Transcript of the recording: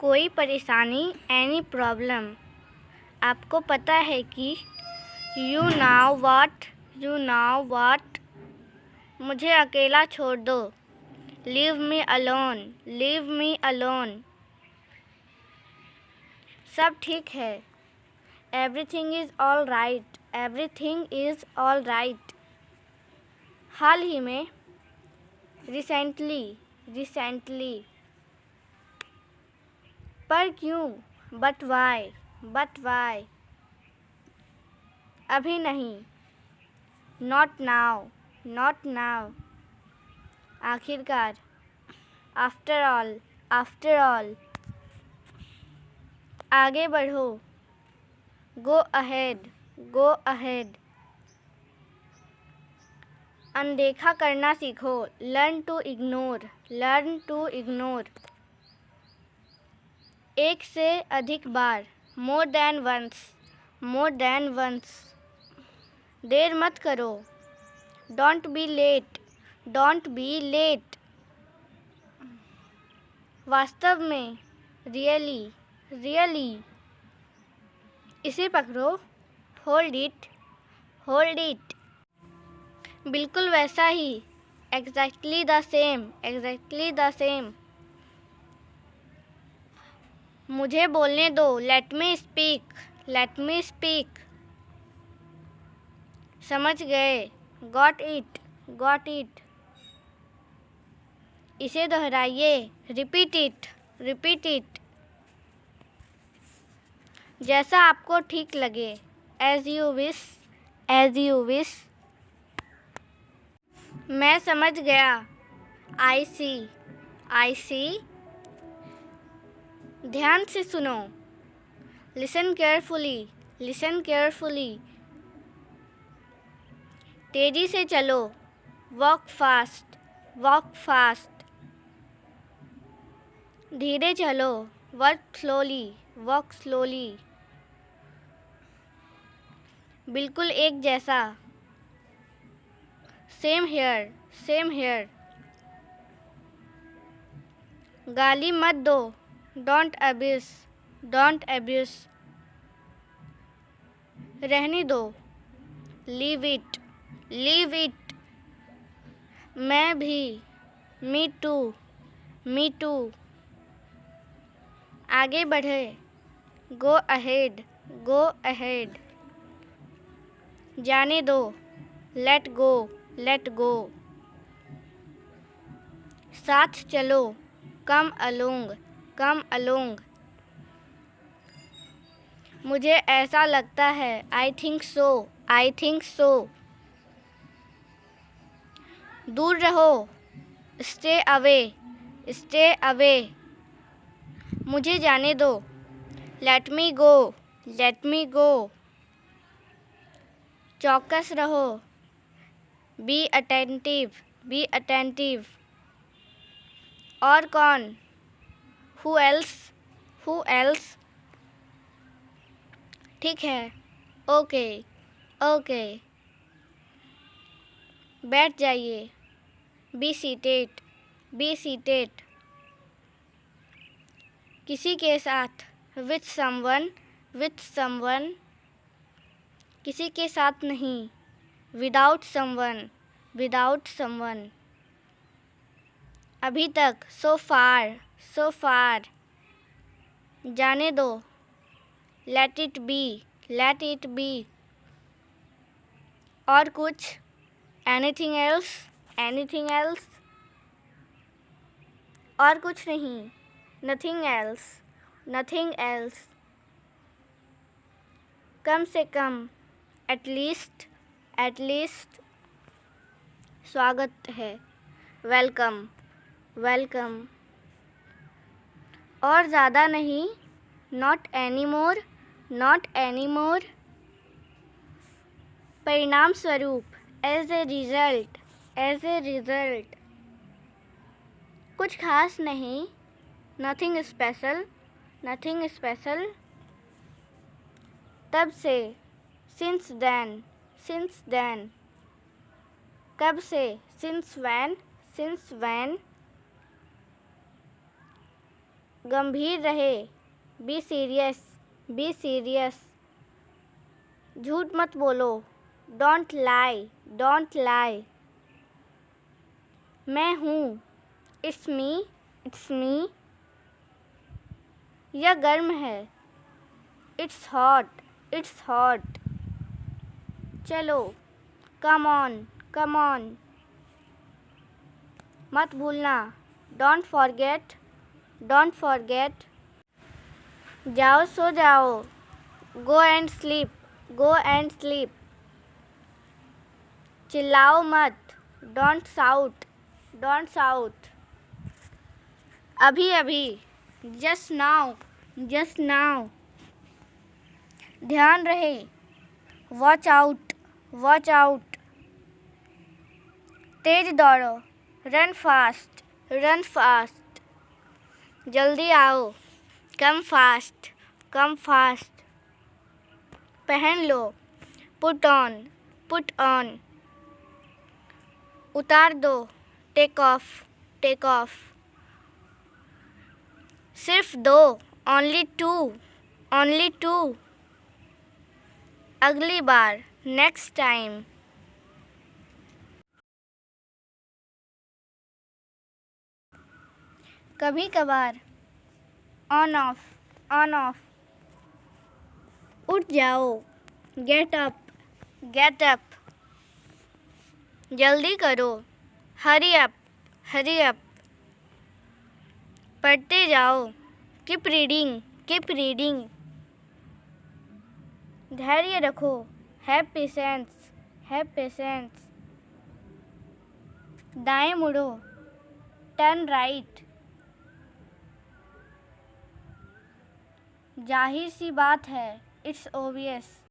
कोई परेशानी, any problem. आपको पता है कि यू नाउ वाट मुझे अकेला छोड़ दो। Leave me alone. सब ठीक है। Everything is all right. हाल ही में, रिसेंटली। पर क्यों, बट वाई। अभी नहीं, नॉट नाउ। आखिरकार, आफ्टर ऑल। आगे बढ़ो, गो अहेड। अनदेखा करना सीखो, लर्न टू इग्नोर। एक से अधिक बार, मोर देन वंस। देर मत करो, डोंट बी लेट। वास्तव में, रियली। इसे पकड़ो, होल्ड इट। बिल्कुल वैसा ही, एग्जैक्टली द सेम। मुझे बोलने दो, लेट मी स्पीक। समझ गए, गॉट इट। इसे दोहराइए, रिपीट इट। जैसा आपको ठीक लगे, एज यू विश। मैं समझ गया, आई सी। ध्यान से सुनो, लिसन केयरफुली। तेजी से चलो, वॉक फास्ट। धीरे चलो, वॉक स्लोली। बिल्कुल एक जैसा, सेम हियर। गाली मत दो, डोंट अब्यूज। रहने दो, लीव इट। मैं भी, मी टू। आगे बढ़े, गो अहेड। जाने दो, लेट गो। साथ चलो, कम अलोंग। मुझे ऐसा लगता है, आई थिंक सो। दूर रहो, स्टे अवे। मुझे जाने दो, लेट मी गो। चौकस रहो, बी अटेंटिव। और कौन, हु एल्स। ठीक है, ओके। बैठ जाइए, बी सीटेड। किसी के साथ, विथ समवन। किसी के साथ नहीं, विदाउट समवन। अभी तक, सो फार। जाने दो, लेट इट बी। और कुछ, एनीथिंग एल्स। और कुछ नहीं, नथिंग एल्स। कम से कम, एटलीस्ट। स्वागत है, वेलकम। और ज़्यादा नहीं, नॉट एनीमोर। परिणाम स्वरूप, एज ए रिजल्ट। कुछ खास नहीं, नथिंग स्पेशल। तब से, सिंस देन। कब से, सिंस व्हेन। गंभीर रहे। Be serious, be serious. झूठ मत बोलो। Don't lie, don't lie. मैं हूँ। It's me, it's me. यह गर्म है। It's hot, it's hot. चलो, कम ऑन, कम ऑन। मत भूलना। Don't forget, don't forget. जाओ सो जाओ। Go and sleep, go and sleep. चिल्लाओ मत। Don't shout, don't shout. अभी अभी। Just now, just now. ध्यान रहे। Watch out, watch out. तेज दौड़ो। Run fast, run fast. जल्दी आओ। Come fast, come fast. पहन लो। Put on, put on. उतार दो। Take off, take off. सिर्फ दो। Only two, only two. अगली बार। Next time. कभी कभार। On off, on off. उठ जाओ। Get up, get up. जल्दी करो। Hurry up, hurry up. पढ़ते जाओ। Keep reading, keep reading. धैर्य रखो। Have patience, have patience. दाएं मुड़ो। Turn right. जाहिर सी बात है। It's obvious.